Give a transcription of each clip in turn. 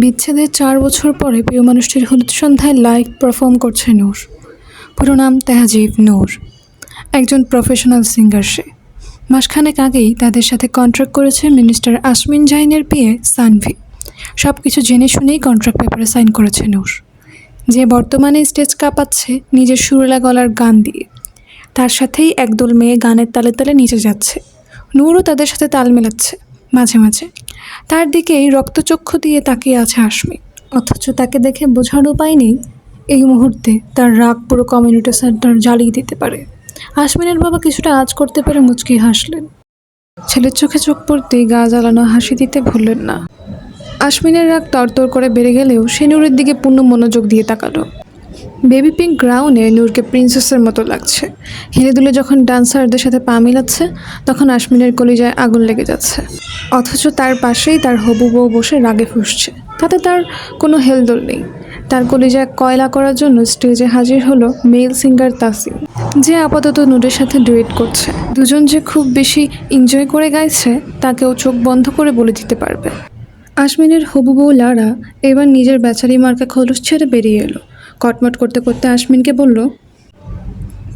বিচ্ছেদের ৪ বছর পরে প্রিয় মানুষটির হলুদ সন্ধ্যায় লাইভ পারফর্ম করছে নূর। পুরো নাম তেহাজিব নূর, একজন প্রফেশনাল সিঙ্গার সে। মাসখানেক আগেই তাদের সাথে কন্ট্রাক্ট করেছে মিনিস্টার আসমিন জাইনের পিএ সানভি। সব কিছু জেনে শুনেই কন্ট্রাক্ট পেপারে সাইন করেছে নূর, যে বর্তমানে স্টেজ কাঁপাচ্ছে নিজের সুরেলা গলার গান দিয়ে। তার সাথেই একদল মেয়ে গানের তালে তালে নিচে যাচ্ছে, নূরও তাদের সাথে তাল মেলাচ্ছে মাঝে মাঝে। তার দিকেই রক্তচক্ষু দিয়ে তাকিয়ে আছে আসমি, অথচ তাকে দেখে বোঝার উপায় নেই এই মুহূর্তে তার রাগ পুরো কমিউনিটি সেন্টার জ্বালিয়ে দিতে পারে। আসমিনের বাবা কিছুটা আঁচ করতে পেরে মুচকি হাসলেন। ছেলের চোখে চোখ পড়তেই গা জ্বালানো হাসি দিতে ভুললেন না। আসমিনের রাগ তরতর করে বেড়ে গেলেও সে নূরের দিকে পূর্ণ মনোযোগ দিয়ে তাকালো। বেবি পিঙ্ক গ্রাউনে নূরকে প্রিন্সেসের মতো লাগছে। হেলে দুলে যখন ডান্সারদের সাথে পা মিলাচ্ছে তখন আসমিনের কলিজায় আগুন লেগে যাচ্ছে, অথচ তার পাশেই তার হবু বউ বসে রাগে ফুঁসছে। তাতে তার কোনো হেলদোল নেই। তার কলিজায় কয়লা করার জন্য স্টেজে হাজির হলো মেল সিঙ্গার তাসিম, যে আপাতত নূরের সাথে ডুয়েট করছে। দুজন যে খুব বেশি এনজয় করে গাইছে তা কেউ চোখ বন্ধ করে বলে দিতে পারবে। আসমিনের হবু বউ লারা এবার নিজের বেচারি মার্কা খোলস ছেড়ে বেরিয়ে এলো। কটমট করতে করতে আসমিনকে বলল,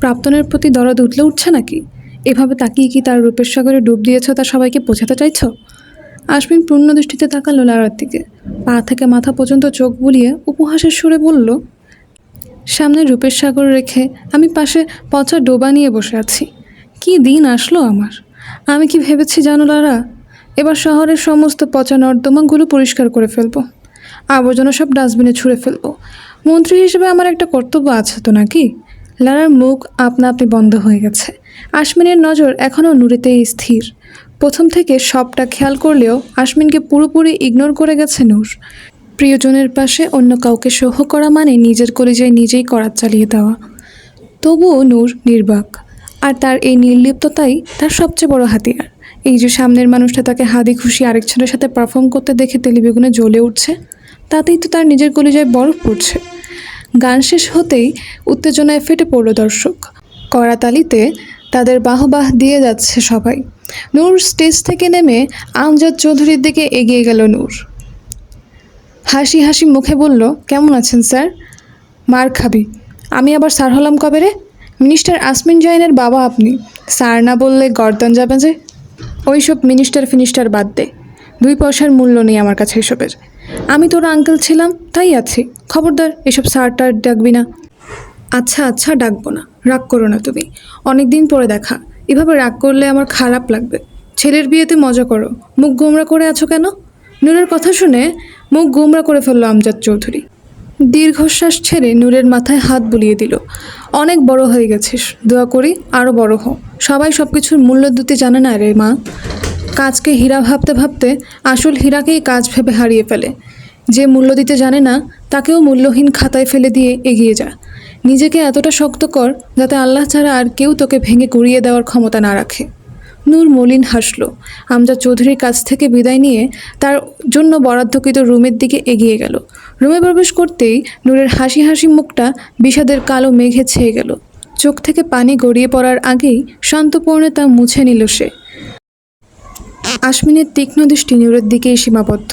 প্রাক্তনের প্রতি দরদ উঠছে নাকি? এভাবে তাকিয়ে কি তার রূপের সাগরে ডুব দিয়েছ তা সবাইকে বোঝাতে চাইছ? আসমিন পূর্ণ দৃষ্টিতে তাকালো লারার দিকে, পা থেকে মাথা পর্যন্ত চোখ বুলিয়ে উপহাসের সুরে বলল, সামনে রূপের সাগর রেখে আমি পাশে পচা ডোবা নিয়ে বসে আছি। কি দিন আসলো আমার! আমি কি ভেবেছি জানো লারা, এবার শহরের সমস্ত পচা নর্দমাগুলো পরিষ্কার করে ফেলবো, আবর্জনা সব ডাস্টবিনে ছুঁড়ে ফেলবো। মন্ত্রী হিসেবে আমার একটা কর্তব্য আছে তো নাকি? লারার মুখ আপনা আপনি বন্ধ হয়ে গেছে। আসমিনের নজর এখনও নূরেতেই স্থির। প্রথম থেকে সবটা খেয়াল করলেও আসমিনকে পুরোপুরি ইগনোর করে গেছে নূর। প্রিয়জনের পাশে অন্য কাউকে সহ্য করা মানে নিজের কলিজায় নিজেই করাত চালিয়ে দেওয়া। তবুও নূর নির্বাক, আর তার এই নির্লিপ্ততাই তার সবচেয়ে বড় হাতিয়ার। এই যে সামনের মানুষটা তাকে হাদি খুশি আরেকজনের সাথে পারফর্ম করতে দেখে তেলিবেগুনে জ্বলে উঠছে, তাতেই তো তার নিজের কলিজায় বরফ পড়ছে। গান শেষ হতেই উত্তেজনায় ফেটে পড়ল দর্শক। করাতালিতে তাদের বাহবাহ দিয়ে যাচ্ছে সবাই। নূর স্টেজ থেকে নেমে আমজাদ চৌধুরীর দিকে এগিয়ে গেল। নূর হাসি হাসি মুখে বলল, কেমন আছেন স্যার? মার খাবি, আমি আবার স্যার হলাম কবে রে? মিনিস্টার আসমিন জাইনের বাবা আপনি, স্যার না বললে গর্দান যাবে যে। ওইসব মিনিস্টার ফিনিস্টার বাদ দে, 2 পয়সার মূল্য নেই আমার কাছে এসবের। আমি তোর আঙ্কেল ছিলাম তাই আছি, খবরদার এসব স্যার টার ডাকবি না। আচ্ছা আচ্ছা, ডাকবো না, রাগ করো না তুমি, অনেক দিন পরে দেখা, এভাবে রাগ করলে আমার খারাপ লাগবে। ছেলের বিয়েতে মজা করো, মুখ গোমরা করে আছো কেন? নূরের কথা শুনে মুখ গোমরা করে ফেললো আমজাদ চৌধুরী। দীর্ঘশ্বাস ছেড়ে নূরের মাথায় হাত বুলিয়ে দিল। অনেক বড় হয়ে গেছিস, দোয়া করি আরও বড় হও। সবাই সব কিছুর মূল্য দিতে জানে না রে মা। কাজকে হীরা ভাবতে ভাবতে আসল হীরাকেই কাজ ভেবে হারিয়ে ফেলে। যে মূল্য দিতে জানে না তাকেও মূল্যহীন খাতায় ফেলে দিয়ে এগিয়ে যা। নিজেকে এতটা শক্ত কর যাতে আল্লাহ ছাড়া আর কেউ তোকে ভেঙে গুঁড়িয়ে দেওয়ার ক্ষমতা না রাখে। নূর মলিন হাসল। আমজাদ চৌধুরীর কাছ থেকে বিদায় নিয়ে তার জন্য বরাদ্দকৃত রুমের দিকে এগিয়ে গেল। রুমে প্রবেশ করতেই নূরের হাসি হাসি মুখটা বিষাদের কালো মেঘে ছেয়ে গেল। চোখ থেকে পানি গড়িয়ে পড়ার আগেই শান্তপূর্ণে তা মুছে নিল সে। আসমিনের তীক্ষ্ণ দৃষ্টি নূরের দিকেই সীমাবদ্ধ।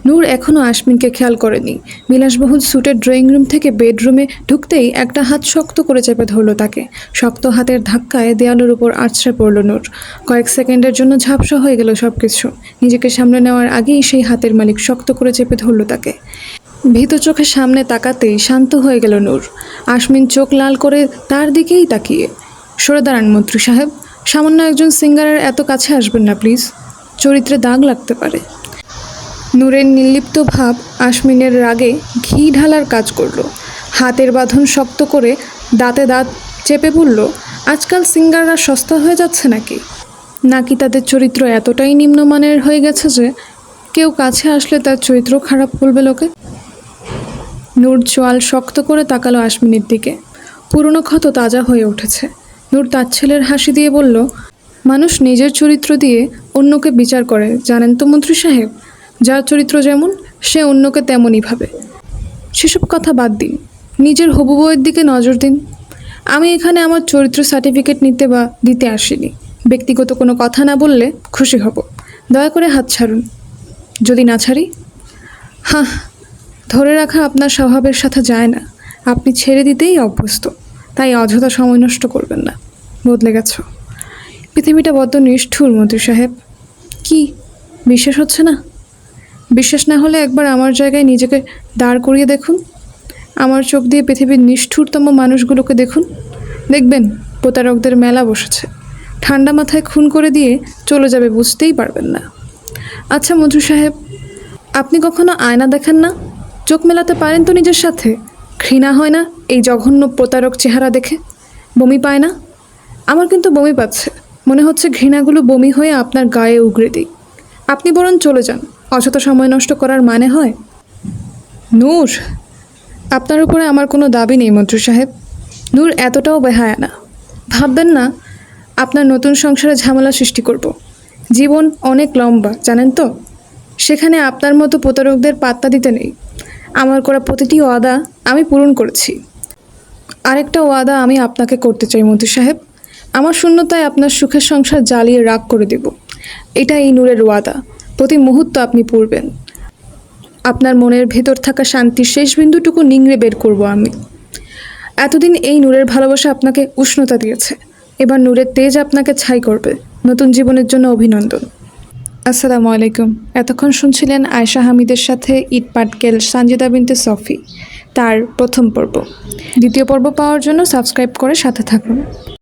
নূর এখনও আসমিনকে খেয়াল করেনি। বিলাসবহুল স্যুটের ড্রয়িং রুম থেকে বেডরুমে ঢুকতেই একটা হাত শক্ত করে চেপে ধরল তাকে। শক্ত হাতের ধাক্কায় দেয়ালের উপর আছড়ে পড়ল নূর। কয়েক সেকেন্ডের জন্য ঝাপসা হয়ে গেল সব কিছু। নিজেকে সামনে নেওয়ার আগেই সেই হাতের মালিক শক্ত করে চেপে ধরল তাকে। ভীত চোখের সামনে তাকাতেই শান্ত হয়ে গেল নূর। আসমিন চোখ লাল করে তার দিকেই তাকিয়ে, সরে দাঁড়ান মন্ত্রী সাহেব, সামান্য একজন সিঙ্গারের এত কাছে আসবেন না প্লিজ, চরিত্রে দাগ লাগতে পারে। নূরের নির্লিপ্ত ভাব আসমিনের রাগে ঘি ঢালার কাজ করল। হাতের বাঁধন শক্ত করে দাঁতে দাঁত চেপে বলল, আজকাল সিঙ্গাররা সস্তা হয়ে যাচ্ছে নাকি তাদের চরিত্র এতটাই নিম্নমানের হয়ে গেছে যে কেউ কাছে আসলে তার চরিত্র খারাপ বলবে লোকে? নূর চোয়াল শক্ত করে তাকালো আসমিনের দিকে। পুরনো ক্ষত তাজা হয়ে উঠেছে। নূর তাচ্ছিল্যের হাসি দিয়ে বলল, মানুষ নিজের চরিত্র দিয়ে অন্যকে বিচার করে জানেন তো মন্ত্রী সাহেব। যার চরিত্র যেমন সে অন্যকে তেমনই ভাবে। সেসব কথা বাদ দিন, নিজের হবু বউয়ের দিকে নজর দিন। আমি এখানে আমার চরিত্র সার্টিফিকেট নিতে বা দিতে আসিনি। ব্যক্তিগত কোনো কথা না বললে খুশি হব। দয়া করে হাত ছাড়ুন। যদি না ছাড়ি? হ্যাঁ, ধরে রাখা আপনার স্বভাবের সাথে যায় না। আপনি ছেড়ে দিতেই অভ্যস্ত, তাই অযথা সময় নষ্ট করবেন না। বদলে গেছো। পৃথিবীটা বড্ড নিষ্ঠুর মন্ত্রী সাহেব। কি, বিশ্বাস হচ্ছে না? বিশ্বাস না হলে একবার আমার জায়গায় নিজেকে দাঁড় করিয়ে দেখুন। আমার চোখ দিয়ে পৃথিবীর নিষ্ঠুরতম মানুষগুলোকে দেখুন। দেখবেন প্রতারকদের মেলা বসেছে। ঠান্ডা মাথায় খুন করে দিয়ে চলে যাবে, বুঝতেই পারবেন না। আচ্ছা মন্ত্রী সাহেব, আপনি কখনো আয়না দেখেন না? চোখ মেলাতে পারেন তো নিজের সাথে? ঘৃণা হয় না এই জঘন্য প্রতারক চেহারা দেখে? বমি পায় না? আমার কিন্তু বমি পাচ্ছে। মনে হচ্ছে ঘৃণাগুলো বমি হয়ে আপনার গায়ে উগড়ে দিই। আপনি বরং চলে যান, অযথা সময় নষ্ট করার মানে হয়? নূর, আপনার উপরে আমার কোনো দাবি নেই মন্ত্রী সাহেব। নূর এতটাও বেহায়া না। ভাববেন না আপনার নতুন সংসারে ঝামেলা সৃষ্টি করব। জীবন অনেক লম্বা, জানেন তো? সেখানে আপনার মতো প্রতারকদের পাত্তা দিতে নেই। আমার করা প্রতিটি ওয়াদা আমি পূরণ করেছি। আরেকটা ওয়াদা আমি আপনাকে করতে চাই মন্ত্রী সাহেব। আমার শূন্যতায় আপনার সুখের সংসার জ্বালিয়ে রাগ করে দেব। এটা এই নূরের ওয়াদা। প্রতি মুহূর্ত আপনি পড়বেন। আপনার মনের ভেতর থাকা শান্তির শেষ বিন্দুটুকু নিংড়ে বের করব আমি। এতদিন এই নূরের ভালোবাসা আপনাকে উষ্ণতা দিয়েছে, এবার নূরের তেজ আপনাকে ছাই করবে। নতুন জীবনের জন্য অভিনন্দন। আসসালামু আলাইকুম। এতক্ষণ শুনছিলেন আয়েশা হামিদের সাথে ইট পাটকেল সানজিদা বিনতে সফি, তার প্রথম পর্ব। দ্বিতীয় পর্ব পাওয়ার জন্য সাবস্ক্রাইব করে সাথে থাকুন।